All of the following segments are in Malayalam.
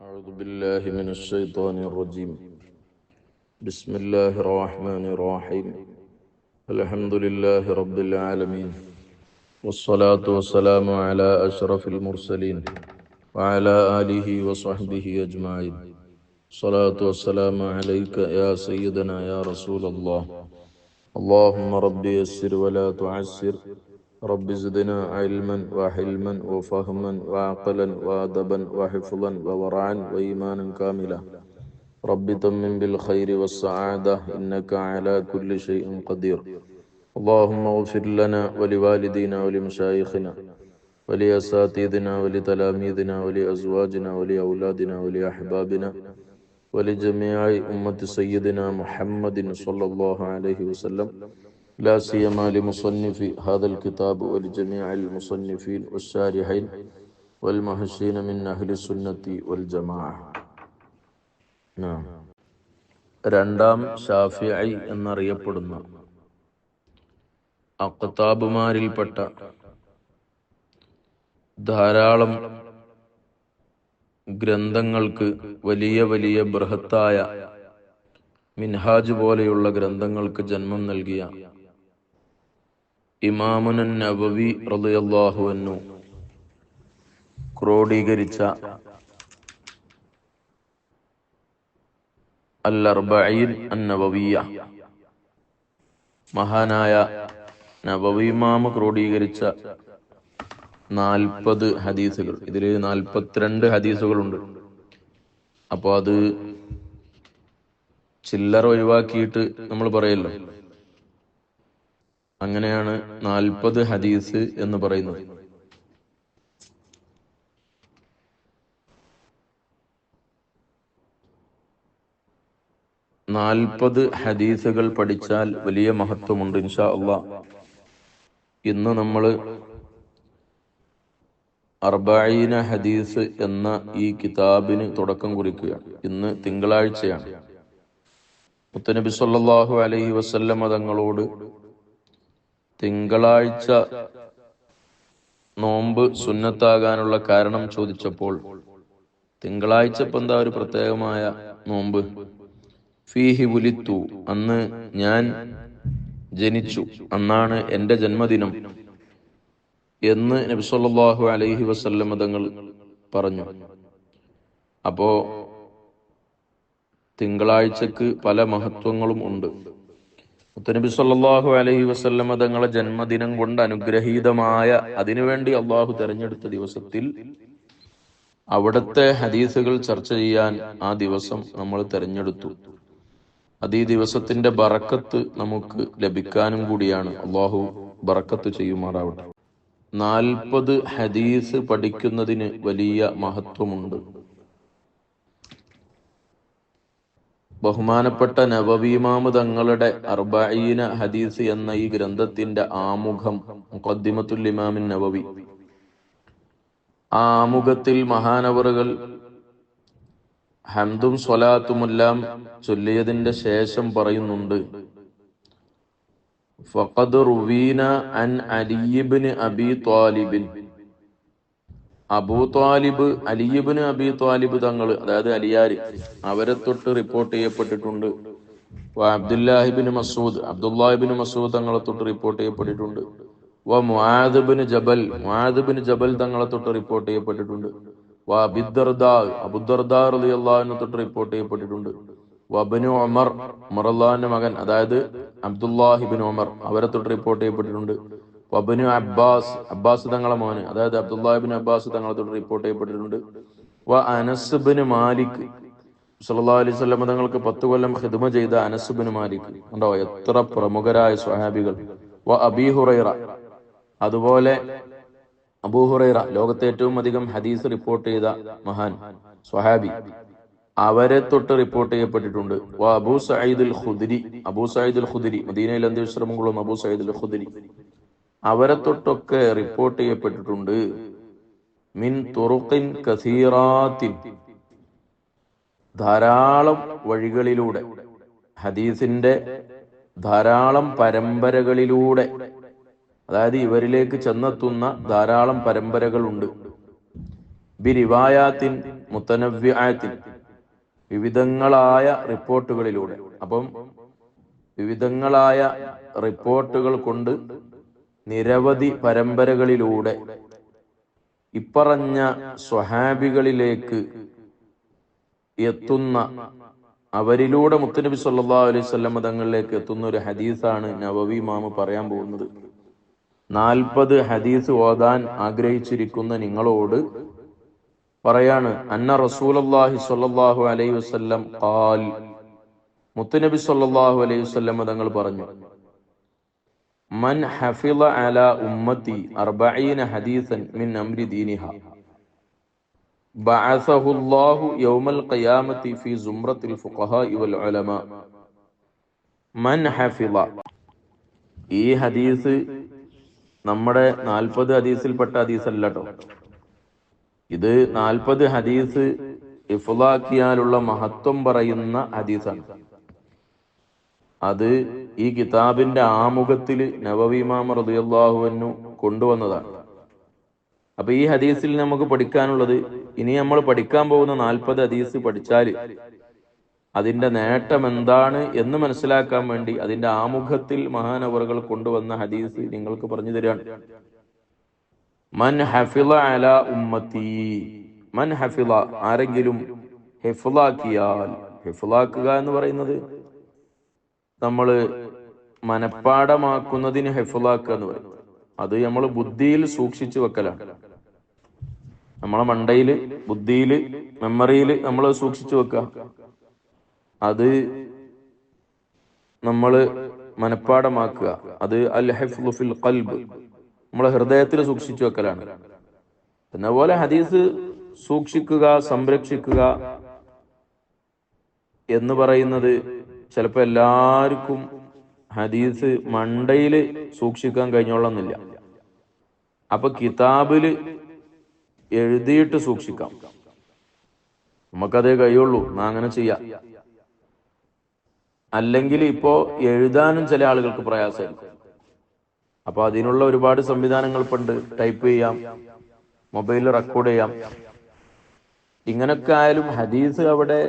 أعوذ بالله من الشيطان الرجيم. بسم الله الرحمن الرحيم. الحمد لله رب العالمين، والصلاة والسلام على أشرف المرسلين وعلى آله وصحبه أجمعين. الصلاة والسلام عليك يا سيدنا يا رسول الله. اللهم رب يسر ولا تعسر، رب زدنا علما وحلما وفهما وعقلا وأدبا وحفظا وورعا وإيمانا كاملا. رب تمم بالخير والسعادة إنك على كل شيء قدير. اللهم اغفر لنا ولوالدينا ولمشايخنا ولأساتذتنا ولتلاميذنا ولأزواجنا ولأولادنا ولأحبابنا ولجميع أمة سيدنا محمد صلى الله عليه وسلم، لا سيما لمصنف هذا الكتاب ولجميع المصنفين والشارحين والمحشين من أهل السنة والجماعة. نعم. രണ്ടാം ഷാഫിഈ എന്നറിയപ്പെടുന്ന അഖ്താബുമാരിൽപ്പെട്ട ധാരാളം ഗ്രന്ഥങ്ങൾക്ക്, വലിയ വലിയ ബൃഹത്തായ മിൻഹാജ് പോലെയുള്ള ഗ്രന്ഥങ്ങൾക്ക് ജന്മം നൽകിയ ഇമാമുൻ നവവി റളിയല്ലാഹു അൻഹു ക്രോഡീകരിച്ച അൽ അർബഈൻ അൻ-നവവിയ്യ, മഹാനായ നവവി ഇമാം ക്രോഡീകരിച്ച 40 ഹദീസുകൾ. ഇതിൽ 42 ഹദീസുകളുണ്ട്. അപ്പോൾ അത് ചില്ലറ ഒഴിവാക്കിയിട്ട് നമ്മൾ പറയല്ലോ, അങ്ങനെയാണ് 40 ഹദീസ് എന്ന് പറയുന്നത്. നാൽപ്പത് ഹദീസുകൾ പഠിച്ചാൽ വലിയ മഹത്വമുണ്ട് ഇൻഷാ അല്ലാഹ്. ഇന്ന് നമ്മൾ അർബഈന ഹദീസ് എന്ന ഈ കിതാബിന് തുടക്കം കുറിക്കുകയാണ്. ഇന്ന് തിങ്കളാഴ്ചയാണ്. മുത്തനബി സല്ലല്ലാഹു അലൈഹി വസല്ലം തങ്ങളോട് തിങ്കളാഴ്ച നോമ്പ് സുന്നത്താകാനുള്ള കാരണം ചോദിച്ചപ്പോൾ, തിങ്കളാഴ്ച ഇപ്പം എന്താ ഒരു പ്രത്യേകമായ നോമ്പ്? ഫീഹി വുലിത്തു, അന്ന് ഞാൻ ജനിച്ചു, അന്നാണ് എൻ്റെ ജന്മദിനം എന്ന് നബി സല്ലല്ലാഹു അലൈഹി വസല്ലം തങ്ങൾ പറഞ്ഞു. അപ്പോ തിങ്കളാഴ്ചക്ക് പല മഹത്വങ്ങളും ഉണ്ട്. മുത്തനബി സല്ലല്ലാഹു അലൈഹി വസല്ലം തങ്ങളെ ജന്മദിനം കൊണ്ട് അനുഗ്രഹീതമായ, അതിനുവേണ്ടി അള്ളാഹു തെരഞ്ഞെടുത്ത ദിവസത്തിൽ അവിടുത്തെ ഹദീസുകൾ ചർച്ച ചെയ്യാൻ ആ ദിവസം നമ്മൾ തെരഞ്ഞെടുത്തു. അത് ഈ ദിവസത്തിന്റെ ബറക്കത്ത് നമുക്ക് ലഭിക്കാനും കൂടിയാണ്. അള്ളാഹു ബറക്കത്ത് ചെയ്യുമാറാവട്ടെ. 40 ഹദീസ് പഠിക്കുന്നതിന് വലിയ മഹത്വമുണ്ട്. ബഹുമാനപ്പെട്ട നവവി ഇമാം തങ്ങളുടെ അർബഈന ഹദീസ് എന്ന ഈ ഗ്രന്ഥത്തിന്റെ ആമുഖം മുഖദ്ദിമത്തുൽ ഇമാമിൻ നവവി. ആ ആമുഖത്തിൽ മഹാനവറുകൾ ഹംദും സ്വലാത്തുമെല്ലാം ചൊല്ലിയതിന്റെ ശേഷം പറയുന്നുണ്ട്, ഫഖദ് റുവീന അൻ അലി ഇബ്നു അബീ ത്വാലിബ്. അബൂ ത്വാലിബ്, അലി ഇബ്നു അബീ ത്വാലിബ് തങ്ങൾ, അതായത് അലിയാര്, അവരെ തൊട്ട് റിപ്പോർട്ട് ചെയ്യപ്പെട്ടിട്ടുണ്ട്. അബ്ദുല്ലാഹി ഇബ്നു മസ്ഊദ്, അബ്ദുല്ലാഹി ഇബ്നു മസ്ഊദ് തങ്ങളെ തൊട്ട് റിപ്പോർട്ട് ചെയ്യപ്പെട്ടിട്ടുണ്ട്. മുആദ് ഇബ്നു ജബൽ, മുആദ് ഇബ്നു ജബൽ തങ്ങളെ തൊട്ട് റിപ്പോർട്ട് ചെയ്യപ്പെട്ടിട്ടുണ്ട്. അബൂദർദാ, അബൂദർദാ റളിയല്ലാഹു അൻഹു തൊട്ട് റിപ്പോർട്ട് ചെയ്യപ്പെട്ടിട്ടുണ്ട്. വബ്നു ഉമർ, ഉമർ അള്ളാഹുവിന്റെ മകൻ, അതായത് അബ്ദുല്ലാഹി ഇബ്നു ഉമർ, അവരെ തൊട്ട് റിപ്പോർട്ട് ചെയ്യപ്പെട്ടിട്ടുണ്ട്. വബ്നു അബ്ബാസ്, അബ്ബാസ് തങ്ങളെ മോന്, അതായത് അബ്ദുല്ലാഹി ഇബ്നു അബ്ബാസ് തങ്ങളെ തൊട്ട് റിപ്പോർട്ട് ചെയ്യപ്പെട്ടിട്ടുണ്ട്. അനസ് ഇബ്നു മാലിക്, സല്ലല്ലാഹു അലൈഹി വസല്ലം തങ്ങൾക്ക് 10 കൊല്ലം ഖിദ്മ ചെയ്ത അനസ് ഇബ്നു മാലിക്, ഉണ്ടോ എത്ര പ്രമുഖരായ സ്വഹാബികൾ. അബീ ഹുറൈറ, അതുപോലെ അബൂ ഹുറൈറ, ലോകത്തെ ഏറ്റവും അധികം ഹദീസ് റിപ്പോർട്ട് ചെയ്ത മഹാൻ സ്വഹാബി, അവരെ തൊട്ട് റിപ്പോർട്ട് ചെയ്യപ്പെട്ടിട്ടുണ്ട്. അബൂ സഈദ് അൽ ഖുദരി, അബൂ സഈദ് അൽ ഖുദരി, മദീനയിൽ അന്ത്യവിശ്രമം കൊള്ളുന്ന അബൂ സഈദ് അൽ ഖുദരി, അവരെ തൊട്ടൊക്കെ റിപ്പോർട്ട് ചെയ്യപ്പെട്ടിട്ടുണ്ട്. മിൻ തുറുഖിൻ കസീറാത്തിൻ, ധാരാളം വഴികളിലൂടെ, ഹദീസിന്റെ ധാരാളം പരമ്പരകളിലൂടെ, അതായത് ഇവരിലേക്ക് ചെന്നെത്തുന്ന ധാരാളം പരമ്പരകളുണ്ട്. ബിരിവായാത്തിൻ, മുത്തനവ്വിആത്തിൻ, വിവിധങ്ങളായ റിപ്പോർട്ടുകളിലൂടെ. അപ്പം വിവിധങ്ങളായ റിപ്പോർട്ടുകൾ കൊണ്ട് നിരവധി പരമ്പരകളിലൂടെ ഇപ്പറഞ്ഞ സ്വഹാബികളിലേക്ക് എത്തുന്ന, അവരിലൂടെ മുത്തുനബി സല്ലല്ലാഹു അലൈഹി വസല്ലം തങ്ങളിലേക്ക് എത്തുന്ന ഒരു ഹദീസാണ് നവവി ഇമാം പറയാൻ പോകുന്നത്. 40 ഹദീസ് ഓതാൻ ആഗ്രഹിച്ചിരിക്കുന്ന നിങ്ങളോട് പറയാണ്, അന്ന റസൂലുള്ളാഹി സ്വല്ലല്ലാഹു അലൈഹി വസല്ലം ഖാൽ, മുത്തുനബി സല്ലല്ലാഹു അലൈഹി വസല്ലം തങ്ങൾ പറഞ്ഞു, മൻ ഹഫിള അലാ ഉമ്മത്തി 40 ഹദീസൻ മിൻ അംരി ദീനിഹാ ബഅസഹുല്ലാഹു യൗമൽ ഖിയാമത്തി ഫീ സുംറത്തിൽ ഫുഖഹാഇ വൽ ഉലമാ. മൻ ഹഫിള, ഈ ഹദീസ് നമ്മുടെ 40 ഹദീസിൽപ്പെട്ട ഹദീസല്ല കേട്ടോ. ഇത് 40 ഹദീസ് ഇഫ്ളാക്കിയാലുള്ള മഹത്വം പറയുന്ന ഹദീസാണ്. അത് ഈ കിതാബിന്റെ ആമുഖത്തിൽ നവവി ഇമാം റളിയല്ലാഹു അൻഹു കൊണ്ടുവന്നതാണ്. അപ്പൊ ഈ ഹദീസിൽ നമുക്ക് പഠിക്കാനുള്ളത്, ഇനി നമ്മൾ പഠിക്കാൻ പോകുന്ന 40 ഹദീസ് പഠിച്ചാൽ അതിന്റെ നേട്ടം എന്താണ് എന്ന് മനസ്സിലാക്കാൻ വേണ്ടി അതിന്റെ ആമുഖത്തിൽ മഹാനവറുകൾ കൊണ്ടുവന്ന ഹദീസ് നിങ്ങൾക്ക് പറഞ്ഞു തരാണ്. മൻ ഹഫിള അലാ ഉമ്മത്തി, മൻ ഹഫിള, ആരെങ്കിലും ഹിഫ്ളാക്കിയാൽ. ഹിഫ്ളാക്കുക എന്ന് പറയുന്നത് നമ്മൾ മനപ്പാടമാക്കുന്നതിന് ഹിഫ്ളാക്കുക എന്ന് പറയും. അത് നമ്മൾ ബുദ്ധിയിൽ സൂക്ഷിച്ചു വെക്കലാണ്. നമ്മളെ മണ്ടയില്, ബുദ്ധിയില്, മെമ്മറിയിൽ നമ്മൾ സൂക്ഷിച്ചു വെക്കുക. അത് നമ്മൾ മനപ്പാടമാക്കുക. അത് അൽ ഹിഫ്ളു ഫിൽ ഖൽബ്, നമ്മളെ ഹൃദയത്തിൽ സൂക്ഷിച്ചു വെക്കലാണ്. എന്നപോലെ ഹദീസ് സൂക്ഷിക്കുക, സംരക്ഷിക്കുക എന്ന് പറയുന്നത് ചിലപ്പോൾ എല്ലാവർക്കും ഹദീസ് മണ്ടയില് സൂക്ഷിക്കാൻ കഴിഞ്ഞോളന്നില്ല. അപ്പൊ കിതാബില് എഴുതിയിട്ട് സൂക്ഷിക്കാം, നമുക്കതേ കഴിയുള്ളൂ, അങ്ങനെ ചെയ്യാം. അല്ലെങ്കിൽ ഇപ്പോ എഴുതാനും ചില ആളുകൾക്ക് പ്രയാസമായിരിക്കും. അപ്പൊ അതിനുള്ള ഒരുപാട് സംവിധാനങ്ങൾ ഇപ്പൊ ഉണ്ട്. ടൈപ്പ് ചെയ്യാം, മൊബൈലിൽ റെക്കോർഡ് ചെയ്യാം. ഇങ്ങനൊക്കെ ആയാലും ഹദീസ് അവിടെ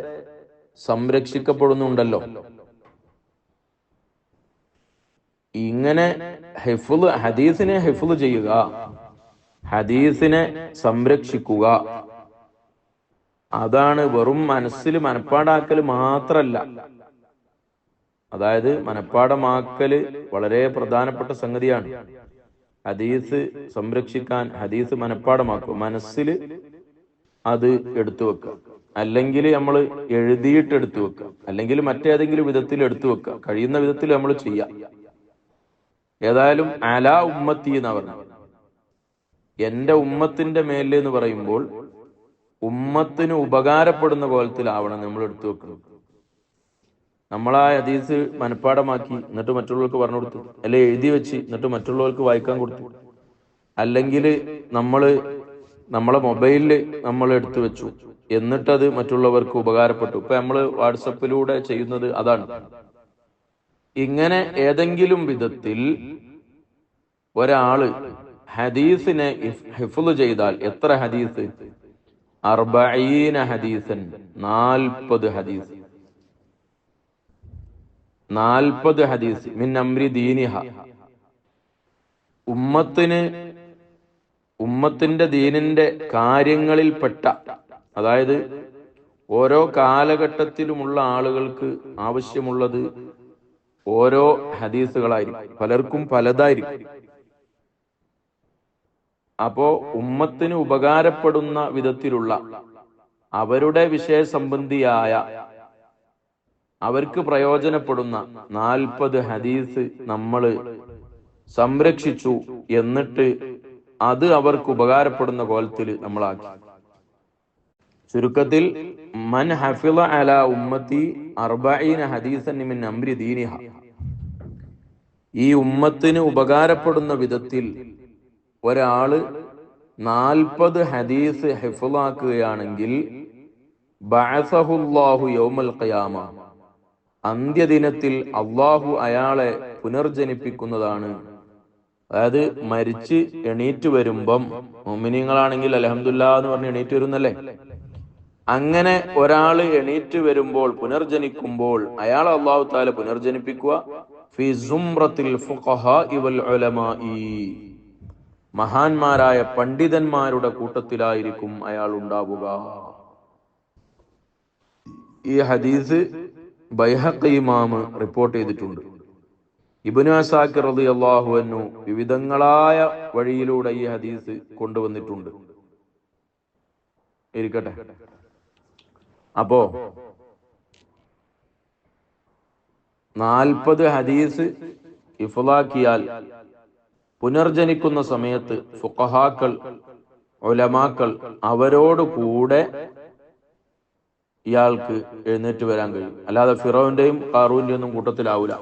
സംരക്ഷിക്കപ്പെടുന്നുണ്ടല്ലോ. ഇങ്ങനെ ഹദീസിനെ ഹിഫ്ള് ചെയ്യുക, ഹദീസിനെ സംരക്ഷിക്കുക, അതാണ്. വെറും മനസ്സിൽ മനപ്പാടാക്കൽ മാത്രല്ല. അതായത് മനപ്പാടമാക്കല് വളരെ പ്രധാനപ്പെട്ട സംഗതിയാണ്. ഹദീസ് സംരക്ഷിക്കാൻ ഹദീസ് മനപ്പാടമാക്കുക, മനസ്സിൽ അത് എടുത്തു വെക്കുക. അല്ലെങ്കിൽ നമ്മൾ എഴുതിയിട്ട് എടുത്തു വെക്കുക, അല്ലെങ്കിൽ മറ്റേതെങ്കിലും വിധത്തിൽ എടുത്തു വെക്കുക. കഴിയുന്ന വിധത്തിൽ നമ്മൾ ചെയ്യാം. ഏതായാലും അലാ ഉമ്മത്തി എന്നാ പറഞ്ഞത്. എന്റെ ഉമ്മത്തിന്റെ മേലിൽ എന്ന് പറയുമ്പോൾ ഉമ്മത്തിന് ഉപകാരപ്പെടുന്ന കോലത്തിലാവണം നമ്മൾ എടുത്തു വെക്കണം. നമ്മളാ ഹദീസ് മനപ്പാടമാക്കി എന്നിട്ട് മറ്റുള്ളവർക്ക് പറഞ്ഞു കൊടുത്തു, അല്ലെ എഴുതി വെച്ച് എന്നിട്ട് മറ്റുള്ളവർക്ക് വായിക്കാൻ കൊടുത്തു, അല്ലെങ്കിൽ നമ്മളെ മൊബൈലില് നമ്മൾ എടുത്തു വെച്ചു എന്നിട്ടത് മറ്റുള്ളവർക്ക് ഉപകാരപ്പെട്ടു. ഇപ്പൊ നമ്മൾ വാട്സപ്പിലൂടെ ചെയ്യുന്നത് അതാണ്. ഇങ്ങനെ ഏതെങ്കിലും വിധത്തിൽ ഒരാള് ഹദീസിനെ ഹിഫ്ള് ചെയ്താൽ, എത്ര ഹദീസ്? 40 ഹദീസൻ, 40 ഹദീസ്. 40 ഹദീസ് മിൻ അംരി ദീനിഹ, ഉമ്മത്തിന്റെ ദീനിന്റെ കാര്യങ്ങളിൽപ്പെട്ട, അതായത് ഓരോ കാലഘട്ടത്തിലുമുള്ള ആളുകൾക്ക് ആവശ്യമുള്ളത് ഓരോ ഹദീസുകളായിരിക്കും, പലർക്കും പലതായിരിക്കും. അപ്പോ ഉമ്മത്തിന് ഉപകാരപ്പെടുന്ന വിധത്തിലുള്ള അവരുടെ വിഷയ സംബന്ധിയായ അവർക്ക് പ്രയോജനപ്പെടുന്ന 40 ഹദീസ് നമ്മൾ സംരക്ഷിച്ചു. എന്നിട്ട് അത് അവർക്ക് ഉപകാരപ്പെടുന്ന കോലത്തിൽ നമ്മളാക്കി. ചുരുക്കത്തിൽ മൻ ഹഫിള അലാ ഉമ്മത്തി 40 ഹദീസൻ മിൻ അംരി ദീനിഹ, ഈ ഉമ്മത്തിന് ഉപകാരപ്പെടുന്ന വിധത്തിൽ ഒരാള് 40 ഹദീസ് ഹിഫ്ളാക്കുകയാണെങ്കിൽ ബഅസഹുല്ലാഹു യൗമൽ ഖിയാമ, അന്ത്യദിനത്തിൽ അള്ളാഹു അയാളെ പുനർജനിപ്പിക്കുന്നതാണ്. അതായത് മരിച്ച് എണീറ്റ് വരുമ്പം, മുഅ്മിനീങ്ങളാണെങ്കിൽ അൽഹംദുലില്ലാഹ് എന്ന് പറഞ്ഞ് എണീറ്റ് വരുന്നല്ലേ. അങ്ങനെ ഒരാൾ എണീറ്റ് വരുമ്പോൾ, പുനർജനിക്കുമ്പോൾ അയാൾ അല്ലാഹു തആല പുനർജനിപ്പിക്കുക ഫി സുംറത്തിൽ ഫുഖഹാഇ വൽ ഉലമാഇ, മഹാന്മാരായ പണ്ഡിതന്മാരുടെ കൂട്ടത്തിലായിരിക്കും അയാൾ ഉണ്ടാവുക. ഈ ഹദീസ് ബൈഹഖി ഇമാം റിപ്പോർട്ട് ചെയ്തിട്ടുണ്ട്. ഇബ്നു അസാക്കിർ റളിയല്ലാഹു അൻഹു വിവിധങ്ങളായ വഴിയിലൂടെ ഈ ഹദീസ് കൊണ്ടുവന്നിട്ടുണ്ട്. ഇരിക്കട്ടെ. അപ്പോ 40 ഹദീസ് ഇഫ്ലാക്കിയാൽ പുനർജനിക്കുന്ന സമയത്ത് ഫുഖഹാക്കൾ, ഉലമാക്കൾ അവരോട് കൂടെ ഇയാൾക്ക് എഴുന്നേറ്റ് വരാൻ കഴിയും. അല്ലാതെ ഫിറോന്റെയും ഖാറൂന്റെയും ഒന്നും കൂട്ടത്തിലാവൂല.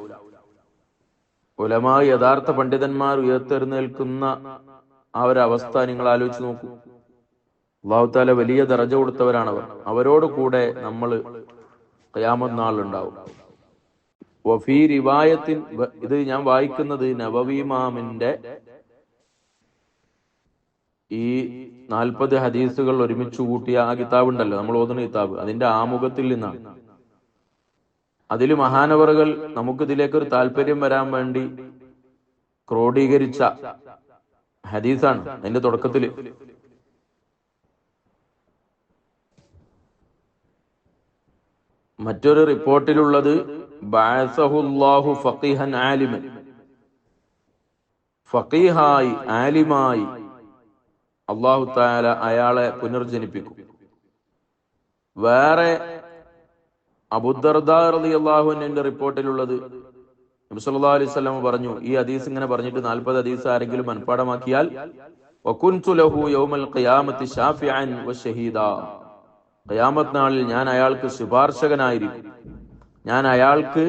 ഉലമാ, യഥാർത്ഥ പണ്ഡിതന്മാർ ഉയർത്തെഴുന്നേൽക്കുന്ന ആ ഒരു അവസ്ഥ നിങ്ങൾ ആലോചിച്ച് നോക്കൂ. അല്ലാഹു തആല വലിയ ദറജ കൊടുത്തവരാണവർ. അവരോട് കൂടെ നമ്മൾ ഖിയാമത്ത് നാളിലുണ്ടാവും. വഫീ റിവായത്തിൻ, ഇത് ഞാൻ വായിക്കുന്നത് നവവി ഇമാമിന്റെ ഈ 40 ഹദീസുകൾ ഒരുമിച്ച് കൂട്ടിയ ആ കിതാബ് ഉണ്ടല്ലോ, നമ്മൾ ഓതുന്ന കിതാബ്, അതിന്റെ ആമുഖത്തിൽ നിന്നാണ്. അതിൽ മഹാനവറുകൾ നമുക്ക് ഇതിലേക്കൊരു താല്പര്യം വരാൻ വേണ്ടി ക്രോഡീകരിച്ച ഹദീസാണ് അതിന്റെ തുടക്കത്തില്. മറ്റൊരു റിപ്പോർട്ടിലുള്ളത് ബഅസഹുല്ലാഹു ഫഖീഹൻ ആലിമൻ, ഫഖീഹായി ആലിമായി അല്ലാഹു തആല അയാളെ പുനർജനിപ്പിക്കും. വേറെ അബൂദർദാ റളിയല്ലാഹു അൻഹുവിന്റെ റിപ്പോർട്ടിലുള്ളത് നബി സല്ലല്ലാഹു അലൈഹി വസല്ലം പറഞ്ഞു, ഈ ഹദീസ് ഇങ്ങനെ പറഞ്ഞിട്ട് 40 ഹദീസ് ആരെങ്കിലും മനഃപ്പാഠമാക്കിയാൽ വകുൻതു ലഹു യൗമൽ ഖിയാമത്തി ശാഫിഅൻ വശഹീദാ, ഖിയാമത്ത് നാളിൽ ഞാൻ അയാൾക്ക് ശുപാർശകനായിരിക്കും, ഞാൻ അയാൾക്ക്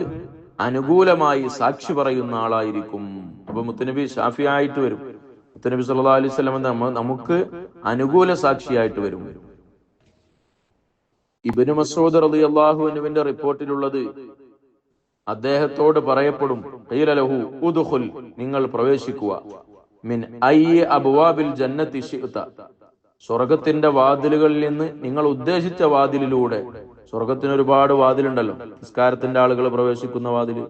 അനുകൂലമായി സാക്ഷി പറയുന്ന ആളായിരിക്കും. അപ്പൊ മുത്തുനബി ഷാഫി ആയിട്ട് വരും. മുത്തുനബി സല്ലല്ലാഹു അലൈഹി വസല്ലം നമുക്ക് അനുകൂല സാക്ഷിയായിട്ട് വരും. ഇബ്നു മസ്ഊദ് റളിയല്ലാഹു അൻഹുവിന്റെ റിപ്പോർട്ടിലുള്ളത് അദ്ദേഹത്തോട് പറയപ്പെടും, ഖീല ലഹു ഉദ്ഖുൽ, നിങ്ങൾ പ്രവേശിക്കുക, മിൻ അയ്യി അബ്വാബിൽ ജന്നത്തി ശിഅത, സ്വർഗത്തിന്റെ വാതിലുകളിൽ നിന്ന് നിങ്ങൾ ഉദ്ദേശിച്ച വാതിലിലൂടെ. സ്വർഗത്തിന് ഒരുപാട് വാതിലുണ്ടല്ലോ. നിസ്കാരത്തിന്റെ ആളുകൾ പ്രവേശിക്കുന്ന വാതില്,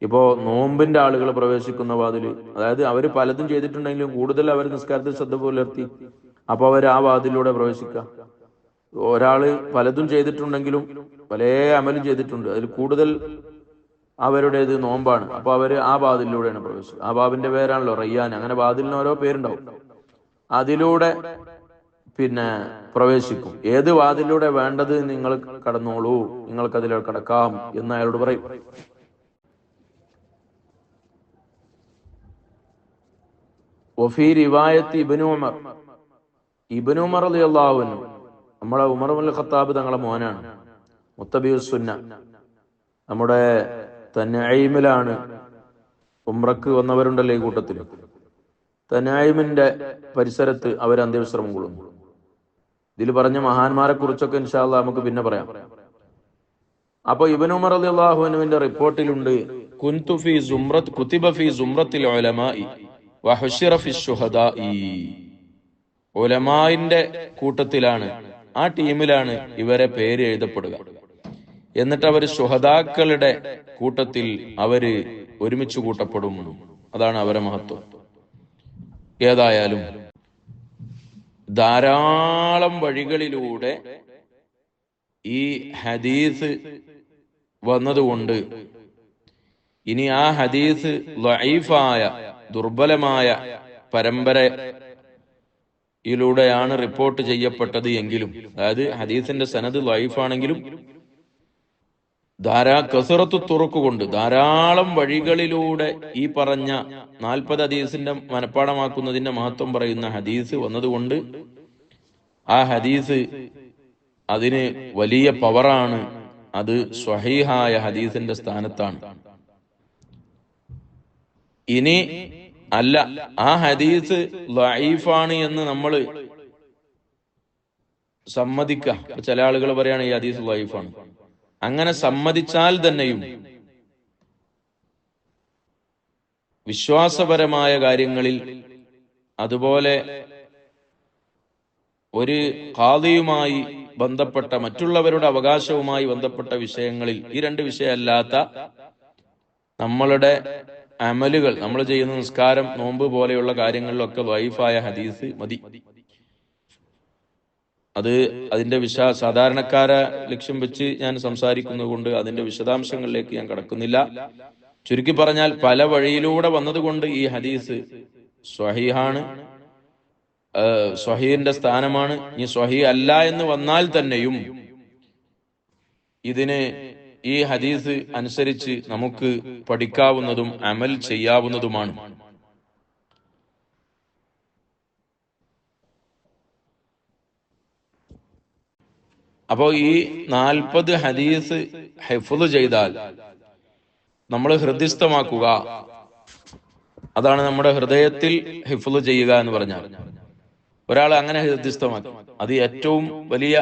ഇപ്പോ നോമ്പിന്റെ ആളുകൾ പ്രവേശിക്കുന്ന വാതില്. അതായത് അവര് പലതും ചെയ്തിട്ടുണ്ടെങ്കിലും കൂടുതൽ അവർ നിസ്കാരത്തിൽ ശ്രദ്ധ പുലർത്തി, അപ്പൊ അവർ ആ വാതിലൂടെ പ്രവേശിക്കുക. ഒരാള് പലതും ചെയ്തിട്ടുണ്ടെങ്കിലും പല അമലും ചെയ്തിട്ടുണ്ട്, അതിൽ കൂടുതൽ അവരുടേത് നോമ്പാണ്, അപ്പൊ അവര് ആ വാതിലൂടെയാണ് പ്രവേശിക്കുക. ആ ബാബിന്റെ പേരാണല്ലോ റയ്യാൻ. അങ്ങനെ വാതിലിന് ഓരോ പേരുണ്ടാവും. അതിലൂടെ പ്രവേശിക്കും. ഏത് വാതിലൂടെ വേണ്ടത് നിങ്ങൾ കടന്നോളൂ, നിങ്ങൾക്ക് അതിലൂടെ കടക്കാം എന്ന് അയാളോട് പറയും. വഫീ റിവായത്തി ഇബ്നു ഉമർ, ഇബ്നു ഉമർ റളിയല്ലാഹു അൻഹു, നമ്മളെ ഉമർ ഇബ്നുൽ ഖത്താബ് തങ്ങളെ മോനാണ്, മുത്തബിഉസ് സുന്ന. നമ്മുടെ തൻഈമിലാണ് ഉംറക്ക് വന്നവരുണ്ടല്ലോ ഈ കൂട്ടത്തിൽ. തൻഈമിന്റെ പരിസരത്ത് അവർ അന്ത്യവിശ്രമം കൊള്ളുന്നു. ഇതിൽ പറഞ്ഞ മഹാന്മാരെ കുറിച്ചൊക്കെ ഇൻഷാ അല്ലാഹ് നമുക്ക് പിന്നെ പറയാം. അപ്പൊ ഇബ്നു ഉമർ റളിയല്ലാഹു അൻഹുവിന്റെ റിപ്പോർട്ടിലുണ്ട്, കുൻതു ഫീ സുംറത്ത് കുതിബ ഫീ സുംറത്തിൽ ഉലമാഇ വഹുശിറ ഫി ശുഹദാഇ, ഉലമാഇന്റെ കൂട്ടത്തിലാണ്, ആ ടീമിലാണ് ഇവരെ പേര് എഴുതപ്പെടുക. എന്നിട്ട് അവർ ശുഹദാക്കളുടെ കൂട്ടത്തിൽ അവര് ഒരുമിച്ച് കൂട്ടപ്പെടും. അതാണ് അവരെ മഹത്വം. ഏതായാലും ധാരാളം വഴികളിലൂടെ ഈ ഹദീസ് വന്നതുകൊണ്ട് ഇനി ആ ഹദീസ് ലഈഫായ, ദുർബലമായ പരമ്പരയിലൂടെയാണ് റിപ്പോർട്ട് ചെയ്യപ്പെട്ടത് എങ്കിലും, അതായത് ഹദീസിന്റെ സനദ് ലഈഫാണെങ്കിലും കസറത്തു തുറക്ക് കൊണ്ട് ധാരാളം വഴികളിലൂടെ ഈ പറഞ്ഞ 40 ഹദീസിന്റെ മനഃപ്പാടമാക്കുന്നതിന്റെ മഹത്വം പറയുന്ന ഹദീസ് വന്നതുകൊണ്ട് ആ ഹദീസ് അതിന് വലിയ പവറാണ്. അത് സ്വഹീഹായ ഹദീസിന്റെ സ്ഥാനത്താണ്. ഇനി അല്ല, ആ ഹദീസ് ലഈഫാണ് എന്ന് നമ്മൾ സമ്മതിക്കുക. ചില ആളുകൾ പറയാണ് ഈ ഹദീസ് ലഈഫാണ്. അങ്ങനെ സമ്മതിച്ചാൽ തന്നെയും വിശ്വാസപരമായ കാര്യങ്ങളിൽ, അതുപോലെ ഒരു ഖാദിയുമായി ബന്ധപ്പെട്ട മറ്റുള്ളവരുടെ അവകാശവുമായി ബന്ധപ്പെട്ട വിഷയങ്ങളിൽ ഈ രണ്ട് വിഷയമല്ലാത്ത നമ്മളുടെ അമലുകൾ, നമ്മൾ ചെയ്യുന്ന നിസ്കാരം, നോമ്പ് പോലെയുള്ള കാര്യങ്ങളിലൊക്കെ ദഈഫായ ഹദീസ് മതി. അത് അതിന്റെ സാധാരണക്കാരെ ലക്ഷ്യം വെച്ച് ഞാൻ സംസാരിക്കുന്നത് കൊണ്ട് അതിന്റെ വിശദാംശങ്ങളിലേക്ക് ഞാൻ കടക്കുന്നില്ല. ചുരുക്കി പറഞ്ഞാൽ പല വഴിയിലൂടെ വന്നതുകൊണ്ട് ഈ ഹദീസ് സ്വഹീഹാണ്, സ്വഹീഹിന്റെ സ്ഥാനമാണ്. ഈ സ്വഹീഹ് അല്ല എന്ന് വന്നാൽ തന്നെയും ഇതിന് ഈ ഹദീസ് അനുസരിച്ച് നമുക്ക് പഠിക്കാവുന്നതും അമൽ ചെയ്യാവുന്നതുമാണ്. അപ്പോ ഈ 40 ഹദീസ് ഹിഫ്ള് ചെയ്താൽ നമ്മൾ ഹൃദയസ്ഥമാക്കുക, അതാണ് നമ്മുടെ ഹൃദയത്തിൽ ഹിഫ്ള് ചെയ്യുക എന്ന് പറഞ്ഞാൽ. ഒരാൾ അങ്ങനെ ഹൃദയസ്ഥമാക്കി, അത് ഏറ്റവും വലിയ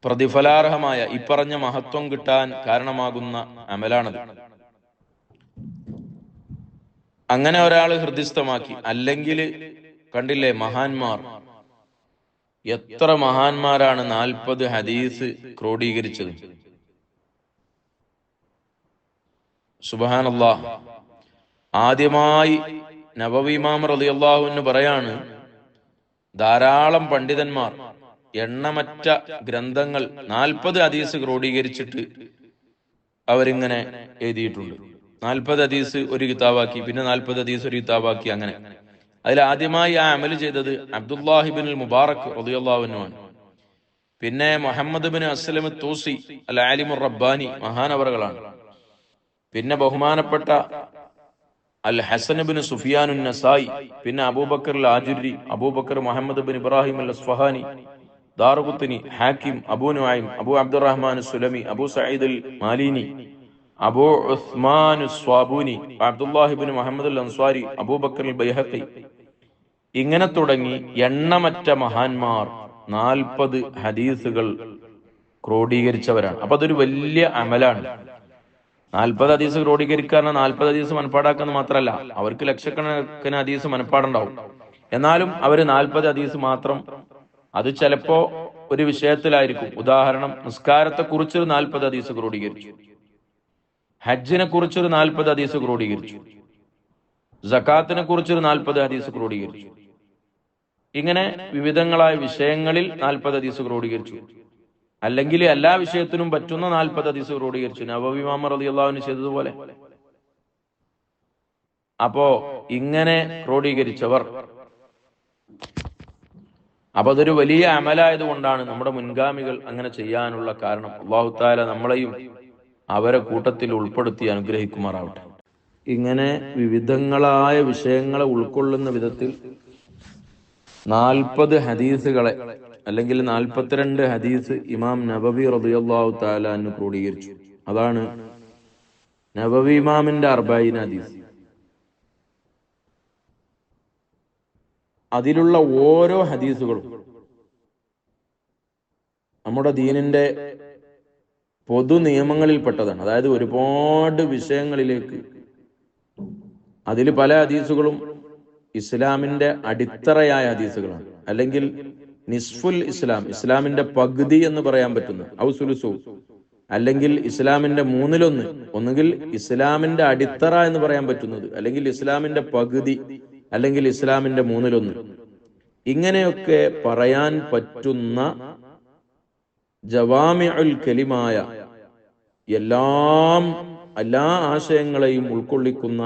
പ്രതിഫലാർഹമായ ഇപ്പറഞ്ഞ മഹത്വം കിട്ടാൻ കാരണമാകുന്ന അമലാണത്. അങ്ങനെ ഒരാൾ ഹൃദയസ്ഥമാക്കി. അല്ലെങ്കിൽ കണ്ടില്ലേ, മഹാന്മാർ, എത്ര മഹാന്മാരാണ് 40 ഹദീസ് ക്രോഡീകരിച്ചത്. സുബ്ഹാനല്ലാഹ്. ആദ്യമായി നബവി ഇമാം റളിയല്ലാഹു അൻഹു പറയാണ്, ധാരാളം പണ്ഡിതന്മാർ എണ്ണമറ്റ ഗ്രന്ഥങ്ങൾ 40 ഹദീസ് ക്രോഡീകരിച്ചിട്ട് അവരിങ്ങനെ എഴുതിയിട്ടുണ്ട്. 40 ഹദീസ് ഒരു കിതാബാക്കി, പിന്നെ 40 ഹദീസ് ഒരു കിതാബാക്കി. അങ്ങനെ അതിൽ ആദ്യമായി ആ അമല് ചെയ്തത് അബ്ദുല്ലാഹി ഇബ്നുൽ മുബാറക് റളിയല്ലാഹു അൻഹു ആണ്. പിന്നെ മുഹമ്മദ് ഇബ്നു അസ്ലം തൂസി അൽ ആലിമുർ റബ്ബാനി മഹാനവറുകളാണ്. പിന്നെ ബഹുമാനപ്പെട്ട അൽ ഹസൻ ഇബ്നു സുഫിയാനുൻ നസായി, പിന്നെ അബൂബക്കർ അൽ ആജുരി, അബൂബക്കർ മുഹമ്മദ് ഇബ്നു ഇബ്രാഹിം അൽ അസ്ഫഹാനി, ദാറുഖുത്നി, ഹാക്കിം, അബൂ നുഐം, അബൂ അബ്ദുറഹ്മാൻ സുലമി, അബൂ സഈദ് അൽ മാലിനി, അബൂ ഉസ്മാൻ സ്വാബൂനി, അബ്ദുല്ലാഹി ഇബ്നു മുഹമ്മദ് അൽ അൻസ്വാരി, അബൂബക്കർ അൽ ബൈഹഖി, ഇങ്ങനെ തുടങ്ങി എണ്ണമറ്റ മഹാന്മാർ 40 ഹദീസുകൾ ക്രോഡീകരിച്ചവരാണ്. അപ്പൊ അതൊരു വലിയ അമലാണ്. 40 ഹദീസ് ക്രോഡീകരിക്കാൻ 40 ഹദീസ് മനപ്പാടാക്കുന്ന മാത്രമല്ല, അവർക്ക് ലക്ഷക്കണക്കിന് ഹദീസ് മനപ്പാടുണ്ടാവും. എന്നാലും അവര് 40 ഹദീസ് മാത്രം, അത് ചിലപ്പോ ഒരു വിഷയത്തിലായിരിക്കും. ഉദാഹരണം, നിസ്കാരത്തെ കുറിച്ചൊരു 40 ഹദീസ് ക്രോഡീകരിച്ചു, ഹജ്ജിനെ കുറിച്ചൊരു 40 ഹദീസ് ക്രോഡീകരിച്ചു, സകാത്തിനെ കുറിച്ചൊരു 40 ഹദീസ് ക്രോഡീകരിച്ചു. ഇങ്ങനെ വിവിധങ്ങളായ വിഷയങ്ങളിൽ 40 ഹദീസ് ക്രോഡീകരിച്ചു. അല്ലെങ്കിൽ എല്ലാ വിഷയത്തിനും പറ്റുന്ന 40 ഹദീസ് ക്രോഡീകരിച്ചു, നബവി ഇമാം റളിയല്ലാഹു അൻഹു ചെയ്തതുപോലെ. അപ്പോ ഇങ്ങനെ ക്രോഡീകരിച്ചവർ, അപ്പൊ അതൊരു വലിയ അമലായത് കൊണ്ടാണ് നമ്മുടെ മുൻഗാമികൾ അങ്ങനെ ചെയ്യാനുള്ള കാരണം. അല്ലാഹു തആല നമ്മളെയും അവരെ കൂട്ടത്തിൽ ഉൾപ്പെടുത്തി അനുഗ്രഹിക്കുമാറാവട്ടെ. ഇങ്ങനെ വിവിധങ്ങളായ വിഷയങ്ങളെ ഉൾക്കൊള്ളുന്ന വിധത്തിൽ 40 ഹദീസുകളെ, അല്ലെങ്കിൽ 42 ഹദീസ് ഇമാം നബവി റളിയല്ലാഹു തആല അൻഹു ക്രോഡീകരിച്ചു. അതാണ് നബവി ഇമാമിന്റെ 40 ഹദീസ്. അതിലുള്ള ഓരോ ഹദീസുകളും നമ്മുടെ ദീനിന്റെ പൊതു നിയമങ്ങളിൽപ്പെട്ടതാണ്. അതായത് ഒരുപാട് വിഷയങ്ങളിലേക്ക്, അതിൽ പല ഹദീസുകളും ഇസ്ലാമിന്റെ അടിത്തറയായ ഹദീസുകളാണ്. അല്ലെങ്കിൽ നിസ്ഫുൽ ഇസ്ലാം, ഇസ്ലാമിന്റെ പകുതി എന്ന് പറയാൻ പറ്റുന്ന, ഔസുലുസു, അല്ലെങ്കിൽ ഇസ്ലാമിന്റെ 1/3, ഒന്നുകിൽ ഇസ്ലാമിന്റെ അടിത്തറ എന്ന് പറയാൻ പറ്റുന്നത്, അല്ലെങ്കിൽ ഇസ്ലാമിന്റെ പകുതി, അല്ലെങ്കിൽ ഇസ്ലാമിന്റെ 1/3, ഇങ്ങനെയൊക്കെ പറയാൻ പറ്റുന്ന ജവാമിഉൽ കലിമായ എല്ലാ ആശയങ്ങളെയും ഉൾക്കൊള്ളിക്കുന്ന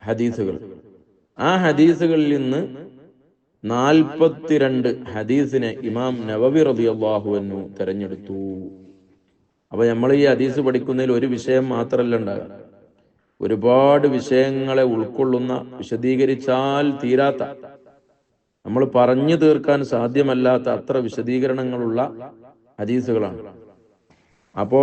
ഹദീസുകൾ. ആ ഹദീസുകളിൽ നിന്ന് 42 ഹദീസിനെ ഇമാം നവവി റളിയല്ലാഹു അൻഹു തെരഞ്ഞെടുത്തു. അപ്പൊ നമ്മൾ ഈ ഹദീസ് പഠിക്കുന്നതിൽ ഒരു വിഷയം മാത്രമല്ല ഉണ്ടാകുക, ഒരുപാട് വിഷയങ്ങളെ ഉൾക്കൊള്ളുന്ന, വിശദീകരിച്ചാൽ തീരാത്ത, നമ്മൾ പറഞ്ഞു തീർക്കാൻ സാധ്യമല്ലാത്ത അത്ര വിശദീകരണങ്ങളുള്ള ഹദീസുകളാണ്. അപ്പോ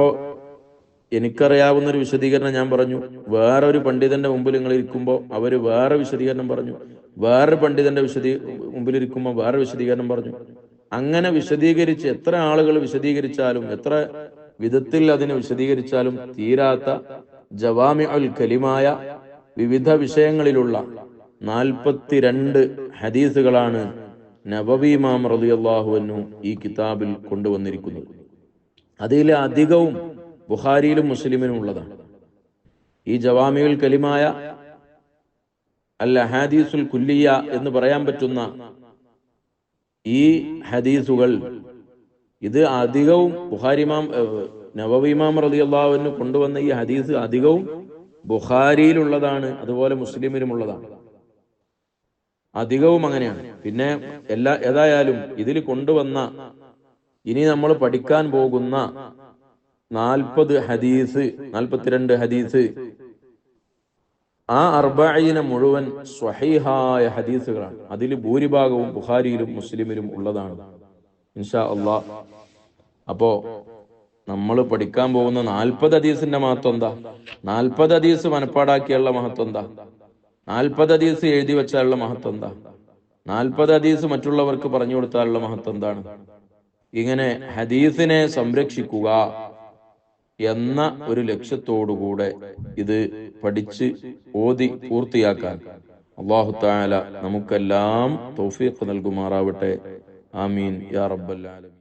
എനിക്കറിയാവുന്ന ഒരു വിശദീകരണം ഞാൻ പറഞ്ഞു, വേറൊരു പണ്ഡിതന്റെ മുമ്പിൽ നിങ്ങൾ ഇരിക്കുമ്പോൾ അവര് വേറെ വിശദീകരണം പറഞ്ഞു, വേറൊരു പണ്ഡിതന്റെ മുമ്പിൽ ഇരിക്കുമ്പോൾ വേറെ വിശദീകരണം പറഞ്ഞു. അങ്ങനെ വിശദീകരിച്ച് എത്ര ആളുകൾ വിശദീകരിച്ചാലും, എത്ര വിധത്തിൽ അതിനെ വിശദീകരിച്ചാലും തീരാത്ത ജവാമിഉൽ കലിമായ വിവിധ വിഷയങ്ങളിലുള്ള 42 ഹദീസുകളാണ് നബവി ഇമാം റളിയല്ലാഹു അൻഹു ഈ കിതാബിൽ കൊണ്ടുവന്നിരിക്കുന്നത്. അതിലെ അധികവും ബുഖാരിയിലും മുസ്ലിമിലും ഉള്ളതാണ്. ഈ ജവാമിഉൽ കലിമായ അൽ അഹാദീസുൽ കുല്ലിയ എന്ന് പറയാൻ പറ്റുന്ന ഈ ഹദീസുകൾ, ഇത് അധികവും ബുഖാരി ഇമാം നബവി ഇമാം റളിയല്ലാഹു അൻഹു കൊണ്ടുവന്ന ഈ ഹദീസ് അധികവും ബുഖാരിയിലുള്ളതാണ്, അതുപോലെ മുസ്ലിമിലുമുള്ളതാണ്. അധികവും അങ്ങനെയാണ്. പിന്നെ ഏതായാലും ഇതിൽ കൊണ്ടുവന്ന, ഇനി നമ്മൾ പഠിക്കാൻ പോകുന്ന 42 ഹദീസ്, ആ 40 മുഴുവൻ സ്വഹീഹായ ഹദീസുകളാണ്. അതിൽ ഭൂരിഭാഗവും ബുഖാരിയിലും മുസ്ലിമിലും ഉള്ളതാണ് ഇൻഷാ അല്ലാഹ്. അപ്പോ നമ്മൾ പഠിക്കാൻ പോകുന്ന 40 ഹദീസിന്റെ മഹത്വം എന്താ? 40 ഹദീസ് മനപ്പാടാക്കിയുള്ള മഹത്വം എന്താ? 40 ഹദീസ് എഴുതി വെച്ചാലുള്ള മഹത്വം എന്താ? 40 ഹദീസ് മറ്റുള്ളവർക്ക് പറഞ്ഞു കൊടുത്താലുള്ള മഹത്വം എന്താണ്? ഇങ്ങനെ ഹദീസിനെ സംരക്ഷിക്കുക എന്ന ഒരു ലക്ഷ്യത്തോടുകൂടെ ഇത് പഠിച്ച് ഓതി പൂർത്തിയാക്കാൻ അല്ലാഹു തആല നമുക്കെല്ലാം തൗഫീഖ് നൽകുമാറാവട്ടെ. ആമീൻ യാ റബ്ബൽ ആലമീൻ.